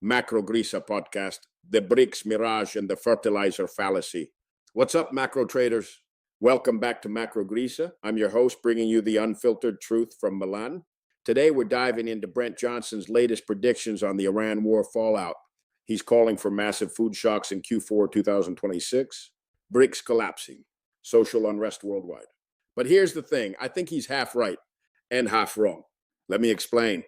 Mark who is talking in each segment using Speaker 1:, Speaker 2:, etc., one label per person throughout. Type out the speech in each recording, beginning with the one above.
Speaker 1: Macro GRISA podcast, the BRICS Mirage and the Fertilizer Fallacy. What's up, macro traders? Welcome back to Macro GRISA. I'm your host, bringing you the unfiltered truth from Milan. Today, we're diving into Brent Johnson's latest predictions on the Iran war fallout. He's calling for massive food shocks in Q4 2026, BRICS collapsing, social unrest worldwide. But here's the thing. I think he's half right and half wrong. Let me explain.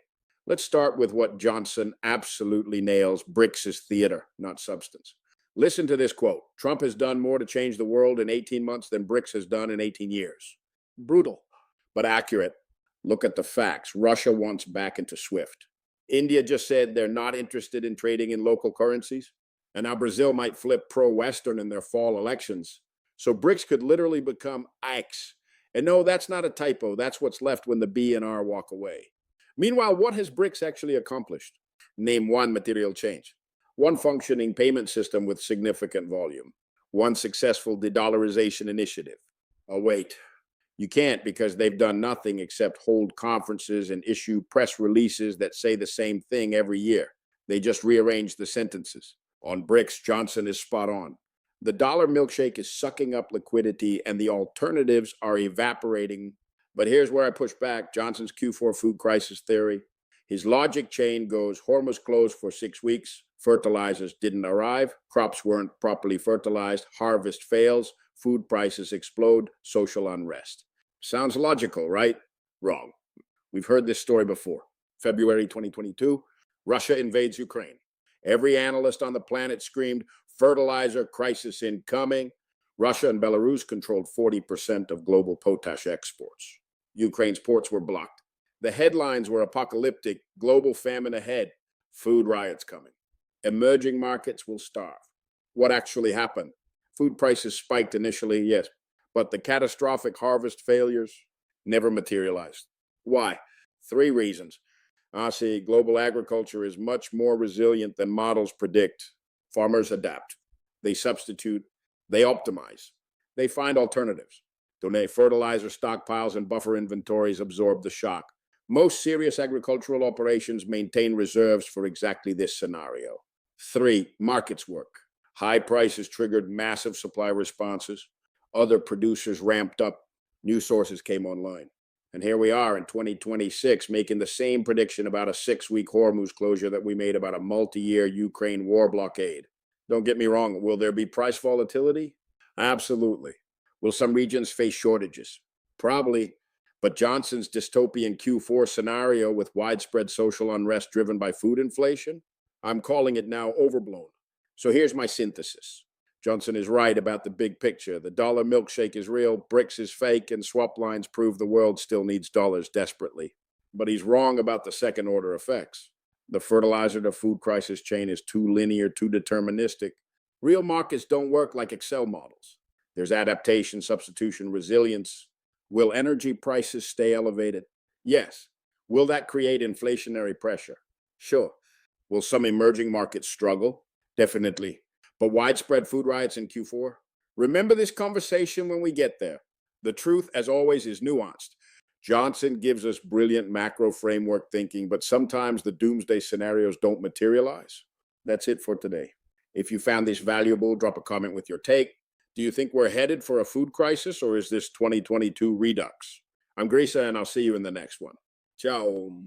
Speaker 1: Let's start with what Johnson absolutely nails. BRICS is theater, not substance. Listen to this quote. Trump has done more to change the world in 18 months than BRICS has done in 18 years. Brutal, but accurate. Look at the facts. Russia wants back into SWIFT. India just said they're not interested in trading in local currencies. And now Brazil might flip pro-Western in their fall elections. So BRICS could literally become IX. And no, that's not a typo. That's what's left when the B and R walk away. Meanwhile, what has BRICS actually accomplished? Name one material change. One functioning payment system with significant volume. One successful de-dollarization initiative. Oh, wait. You can't, because they've done nothing except hold conferences and issue press releases that say the same thing every year. They just rearrange the sentences. On BRICS, Johnson is spot on. The dollar milkshake is sucking up liquidity and the alternatives are evaporating. But here's where I push back. Johnson's Q4 food crisis theory. His logic chain goes: Hormuz closed for 6 weeks, fertilizers didn't arrive, crops weren't properly fertilized, harvest fails, food prices explode, social unrest. Sounds logical, right? Wrong. We've heard this story before. February 2022, Russia invades Ukraine. Every analyst on the planet screamed, fertilizer crisis incoming. Russia and Belarus controlled 40% of global potash exports. Ukraine's ports were blocked. The headlines were apocalyptic: global famine ahead, food riots coming. Emerging markets will starve. What actually happened? Food prices spiked initially, yes, but the catastrophic harvest failures never materialized. Why? 3 reasons. See, global agriculture is much more resilient than models predict. Farmers adapt. They substitute. They optimize. They find alternatives. Donate fertilizer stockpiles and buffer inventories absorb the shock. Most serious agricultural operations maintain reserves for exactly this scenario. 3, markets work. High prices triggered massive supply responses. Other producers ramped up. New sources came online. And here we are in 2026 making the same prediction about a 6-week Hormuz closure that we made about a multi-year Ukraine war blockade. Don't get me wrong, will there be price volatility? Absolutely. Will some regions face shortages? Probably. But Johnson's dystopian Q4 scenario with widespread social unrest driven by food inflation, I'm calling it now overblown. So here's my synthesis. Johnson is right about the big picture. The dollar milkshake is real, BRICS is fake, and swap lines prove the world still needs dollars desperately. But he's wrong about the second order effects. The fertilizer to food crisis chain is too linear, too deterministic. Real markets don't work like Excel models. There's adaptation, substitution, resilience. Will energy prices stay elevated? Yes. Will that create inflationary pressure? Sure. Will some emerging markets struggle? Definitely. But widespread food riots in Q4? Remember this conversation when we get there. The truth, as always, is nuanced. Johnson gives us brilliant macro framework thinking, but sometimes the doomsday scenarios don't materialize. That's it for today. If you found this valuable, drop a comment with your take. Do you think we're headed for a food crisis, or is this 2022 redux? I'm GRISA, and I'll see you in the next one. Ciao.